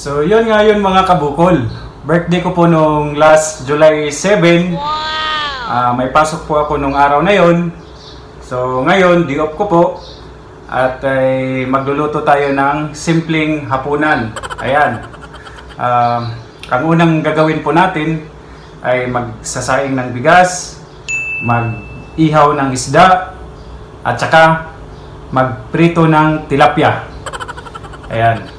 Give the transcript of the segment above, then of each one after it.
So yun nga yun mga kabukol. Birthday ko po nung last July 7. May pasok po ako nung araw na yun. So ngayon, di off ko po. At ay magluluto tayo ng simpleng hapunan. Ayan. Ang unang gagawin po natin ay magsasaing ng bigas, mag-ihaw ng isda, at saka magprito ng tilapia. Ayan.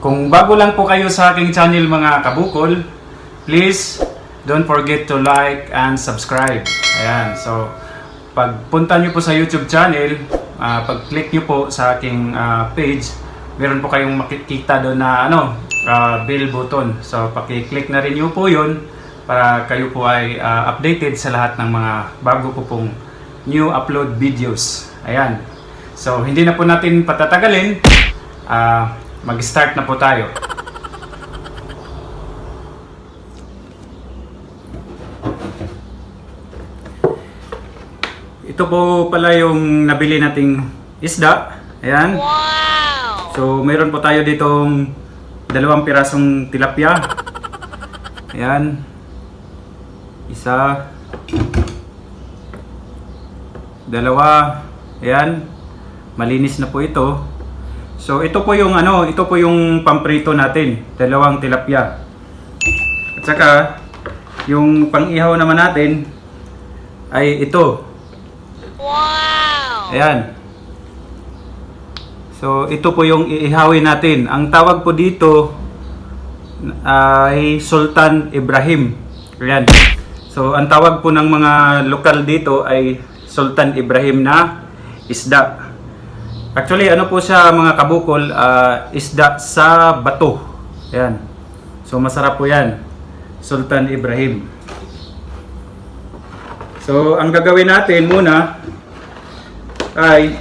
Kung bago lang po kayo sa aking channel mga kabukol, please don't forget to like and subscribe. Ayan. So, pagpunta nyo po sa YouTube channel, pag-click nyo po sa aking page, meron po kayong makikita doon na bell button. So, paki-click na rin nyo po yun para kayo po ay updated sa lahat ng mga bago po pong new upload videos. Ayan. So, hindi na po natin patatagalin. Mag-start na po tayo. Ito po pala yung nabili nating isda. Ayan. Wow! So, meron po tayo ditong 2 pirasong tilapia. Ayan. Isa. 2. Ayan. Malinis na po ito. So ito po yung ito po yung pamprito natin, 2 tilapia. At saka yung pang-ihaw naman natin ay ito. Wow! Ayan. So ito po yung iihawin natin. Ang tawag po dito ay Sultan Ibrahim. Ayan. So ang tawag po ng mga lokal dito ay Sultan Ibrahim na isda. Actually, po siya mga kabukol, isda sa bato. Ayan. So, masarap po yan. Sultan Ibrahim. So, ang gagawin natin muna ay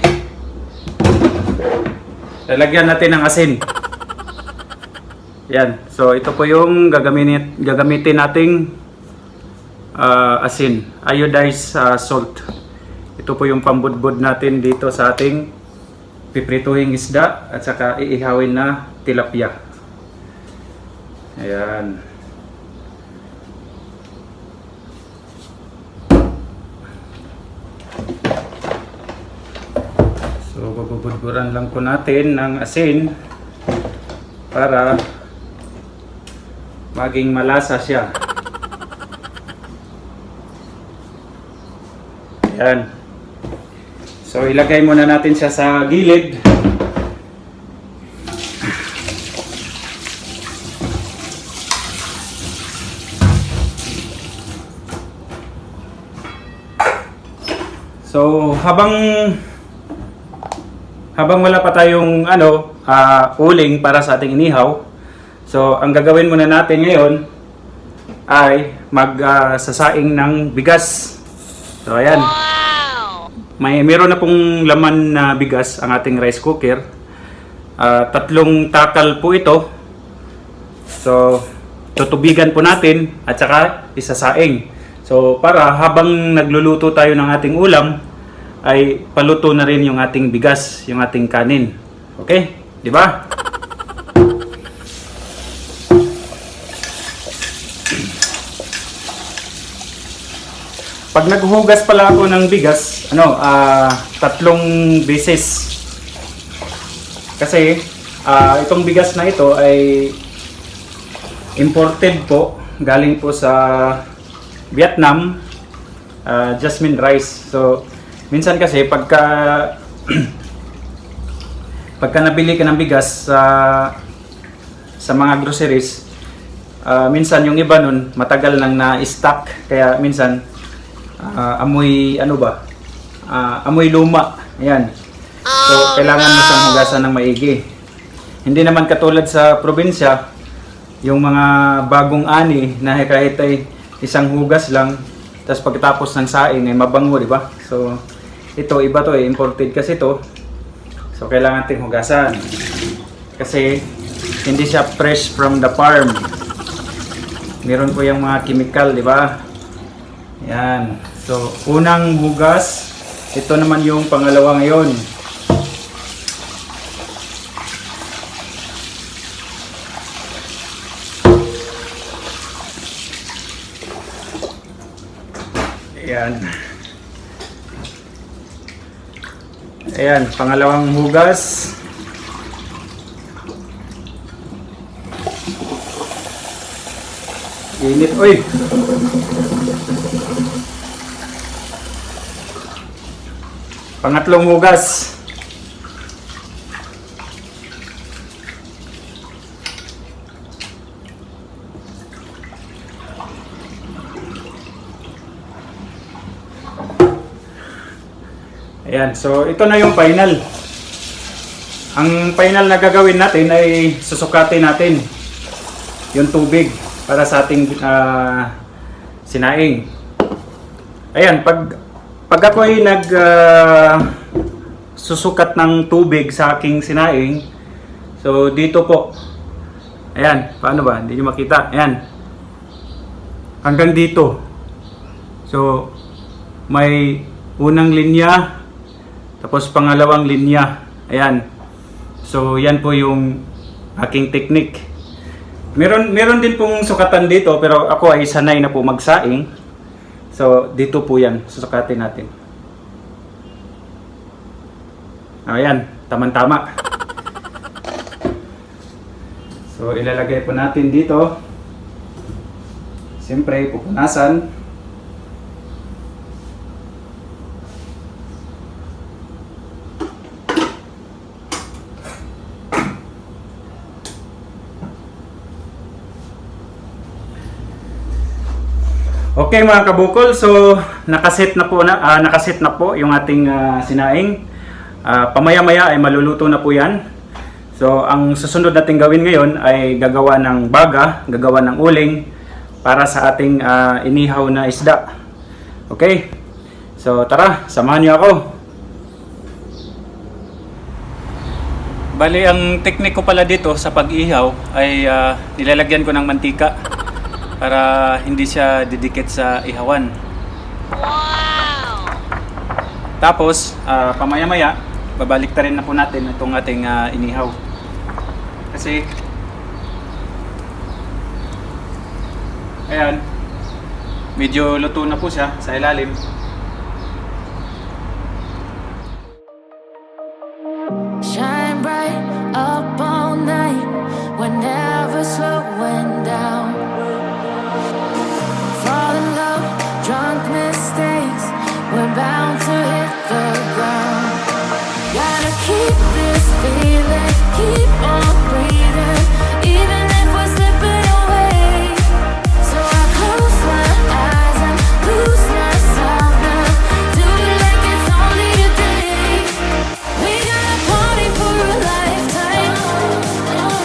lalagyan natin ng asin. Ayan. So, ito po yung gagamitin nating asin. Iodized salt. Ito po yung pambudbud natin dito sa ating piprituhing isda at saka iihawin na tilapia. Ayan. So, babubudburan lang po natin ng asin para maging malasa siya. Ayan. So, ilagay muna natin siya sa gilid. So, habang wala pa tayong uling para sa ating inihaw. So, ang gagawin muna natin ngayon ay magsasaing ng bigas. So, ayan. Meron na pong laman na bigas ang ating rice cooker. 3 takal po ito. So, tutubigan po natin at saka isasaing. So, para habang nagluluto tayo ng ating ulam, ay paluto na rin yung ating bigas, yung ating kanin. Okay? Di ba? Pag naghuhugas pala ako ng bigas, 3 beses. Kasi itong bigas na ito ay imported po, galing po sa Vietnam, jasmine rice. So minsan kasi pagka nabili ka ng bigas sa mga groceries, minsan yung iba nun matagal nang na-stock, kaya minsan amoy amoy luma. Ayan. So, kailangan mo siyang hugasan ng maigi. Hindi naman katulad sa probinsya, yung mga bagong ani na kahit ay isang hugas lang, tapos pagkatapos ng saing ay mabango, di ba? So, ito, iba to imported kasi to. So, kailangan natin hugasan. Kasi, hindi siya fresh from the farm. Meron po yung mga chemical, di ba? Yan. So, unang hugas. Ito naman yung pangalawa ngayon. Ayan. Ayan, pangalawang hugas. Init, oy! Pangatlong hugas. Ayan, so ito na yung final. Ang final na gagawin natin ay susukatin natin yung tubig para sa ating sinaing. Ayan, pag ako ay susukat ng tubig sa aking sinaing, so dito po, ayan, paano ba? Hindi nyo makita, ayan, hanggang dito. So, may unang linya, tapos pangalawang linya. Ayan. So, yan po yung aking technique. Meron din pong sukatan dito, pero ako ay sanay na po magsaing. So, dito po yan. Susukatin natin. Ayan. Tama-tama. So, ilalagay po natin dito. Siyempre, pupunasan. Okay mga kabukol, so nakaset na po yung ating sinaing. Pamaya-maya ay maluluto na po 'yan. So ang susunod nating gawin ngayon ay gagawa ng baga, gagawa ng uling para sa ating inihaw na isda. Okay? So tara, samahan niyo ako. Bali ang teknik ko pala dito sa pag-ihaw ay nilalagyan ko ng mantika para hindi siya didikit sa ihawan. Wow! Tapos, pamaya-maya, babalik ta rin na po natin itong ating inihaw. Kasi, ayan, medyo luto na po siya sa ilalim. Shine bright up all night, we're never slowing down. Drunk mistakes, we're bound to hit the ground. Gotta keep this feeling, keep on breathing, even if we're slipping away. So I close my eyes and lose myself now, do it like it's only today. We got a party for a lifetime,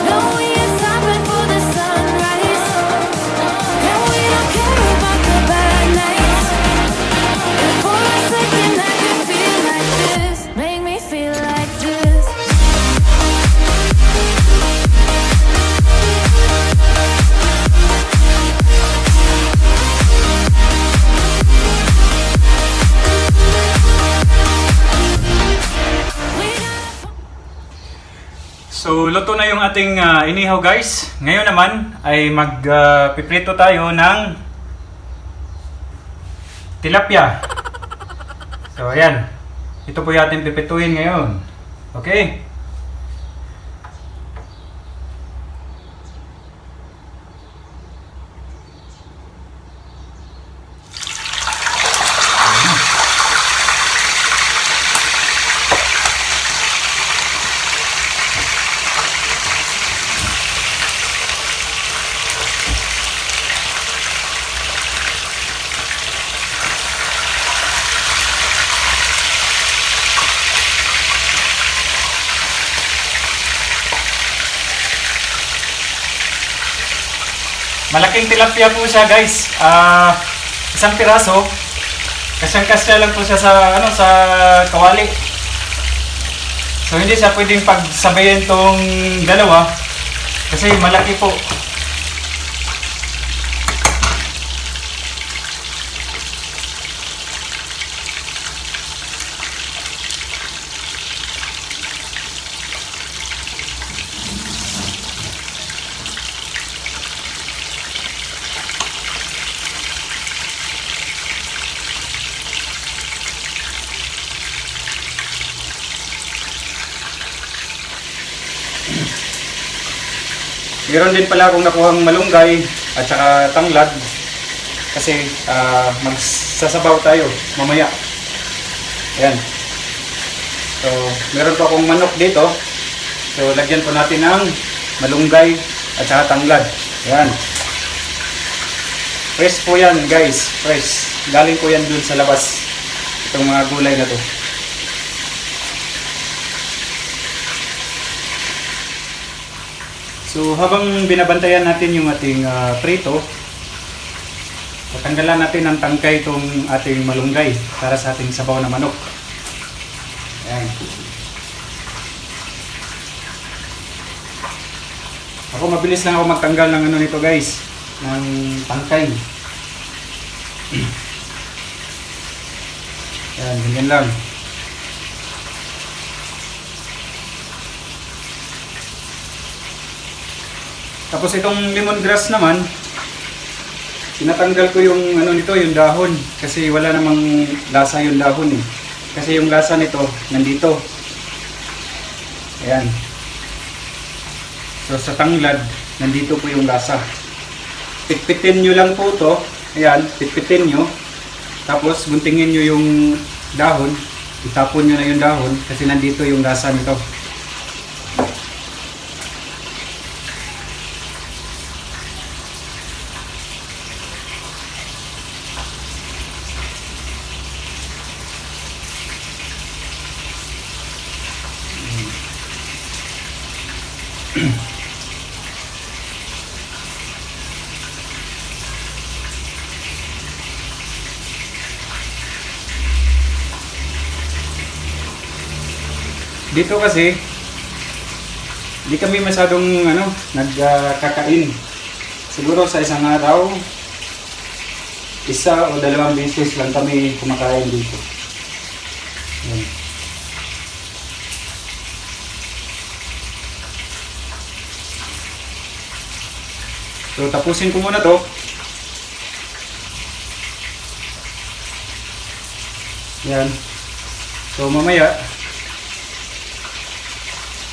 no we ain't stopping for the sunrise, and we don't care about the bad nights. For a second I can feel like this, make me feel like this. So, luto na yung ating inihaw guys. Ngayon naman ay magpiprito tayo ng tilapia. So, ayan. Ito po yung ating pipituin ngayon. Okay? Malaking tilapia po siya guys. Isang piraso. Kasyang-kasya lang po siya sa kawali. So hindi siya pwedeng pagsabayin tong dalawa kasi malaki po. Meron din pala akong nakuhang malunggay at saka tanglad. Kasi magsasabaw tayo mamaya. Ayan. So, meron pa akong manok dito. So, lagyan po natin ng malunggay at saka tanglad. Ayan. Fresh po yan guys. Fresh. Galing po yan dun sa labas. Itong mga gulay na to. So, habang binabantayan natin yung ating prito, tatanggalan natin ng tangkay itong ating malunggay para sa ating sabaw na manok. Ayan. Ako mabilis lang ako magtanggal ng ano nito guys, ng tangkay. Ayan, ganyan lang. Tapos itong lemongrass naman, tinatanggal ko yung ano nito, yung dahon kasi wala namang lasa yung dahon eh. Kasi yung lasa nito nandito. Ayan. So sa tanglad, nandito po yung lasa. Pitpitin nyo lang po to. Ayan, pitpitin nyo. Tapos guntingin nyo yung dahon. Itapon nyo na yung dahon kasi nandito yung lasa nito. Dito kasi di kami masyadong nagkakain. Siguro sa isang araw, isa o dalawang beses lang kami kumakain dito. Ayan. So tapusin ko muna to. Yan. So mamaya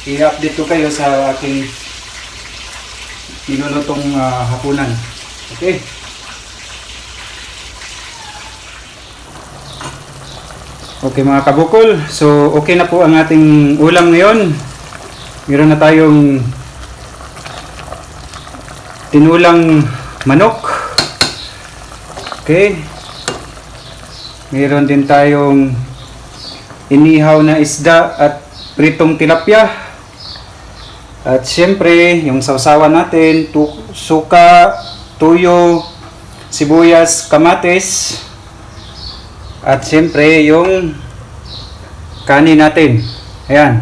i-update ko kayo sa aking nilulutong hapunan. Okay. Okay mga kabukol, so okay na po ang ating ulam ngayon. Meron na tayong tinulang manok. Okay. Meron din tayong inihaw na isda at pritong tilapia. At syempre, yung sausawan natin, suka, tuyo, sibuyas, kamatis. At syempre, yung kanin natin. Ayan.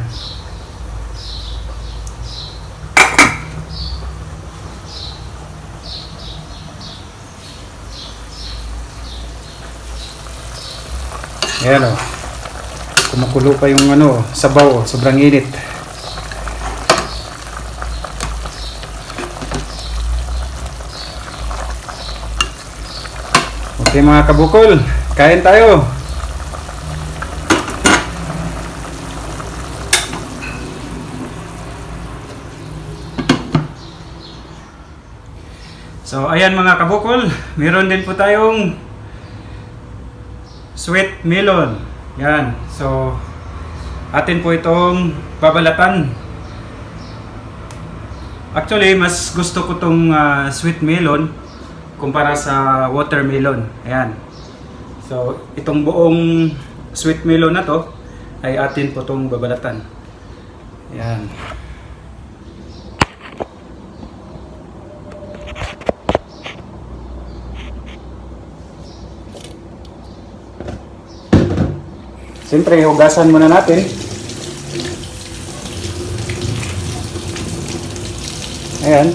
Ayan o. Kumukulo pa yung sabaw. Sobrang init. Okay mga kabukol, kain tayo. So ayan mga kabukol, meron din po tayong sweet melon. Yan. So atin po itong babalatan. Actually, mas gusto ko tong sweet melon kumpara sa watermelon. Ayan. So, itong buong sweet melon na to ay atin po itong babalatan. Ayan. Siyempre, hugasan muna natin. Ayan.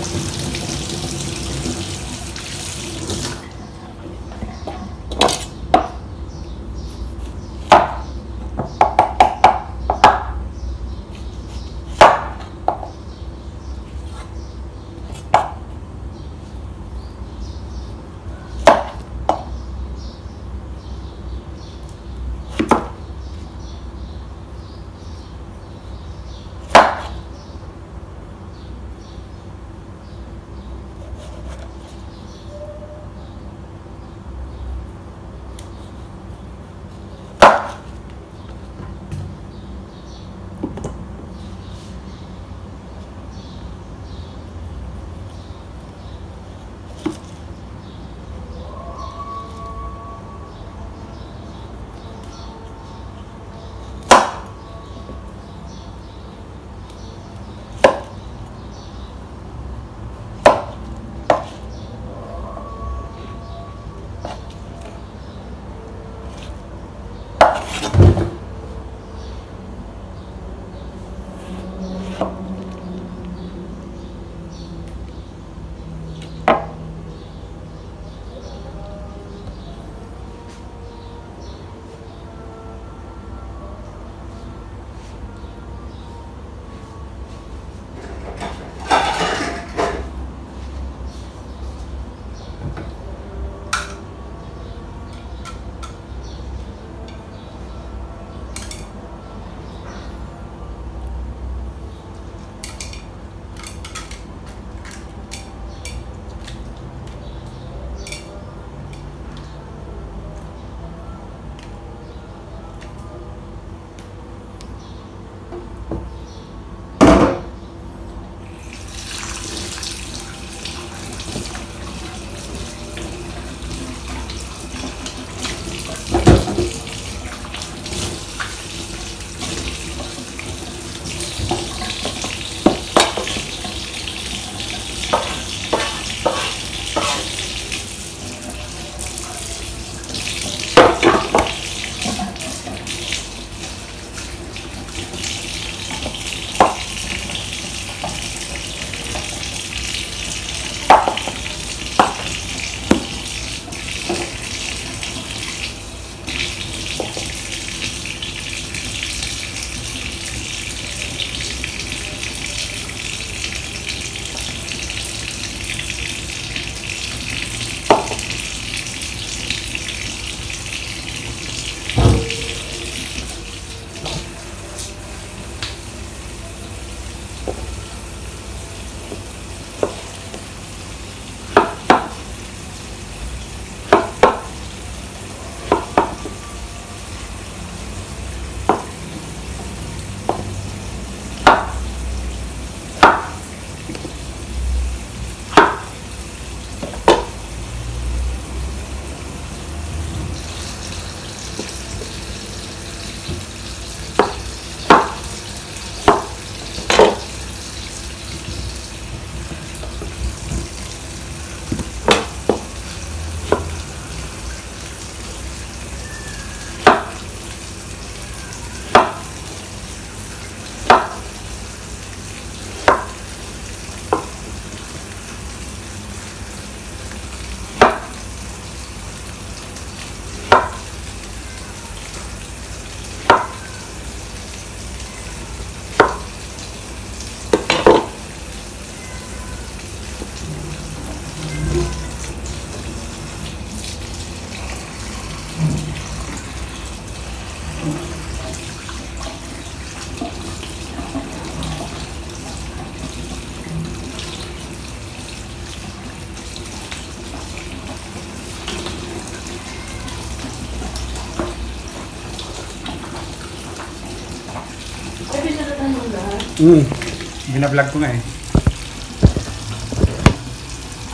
Binablog ko nga eh.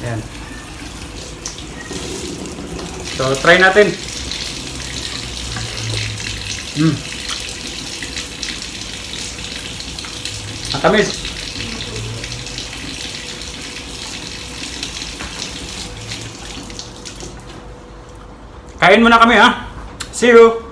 Ayan. So, try natin. Ang tamis. Kain muna kami ha. See you.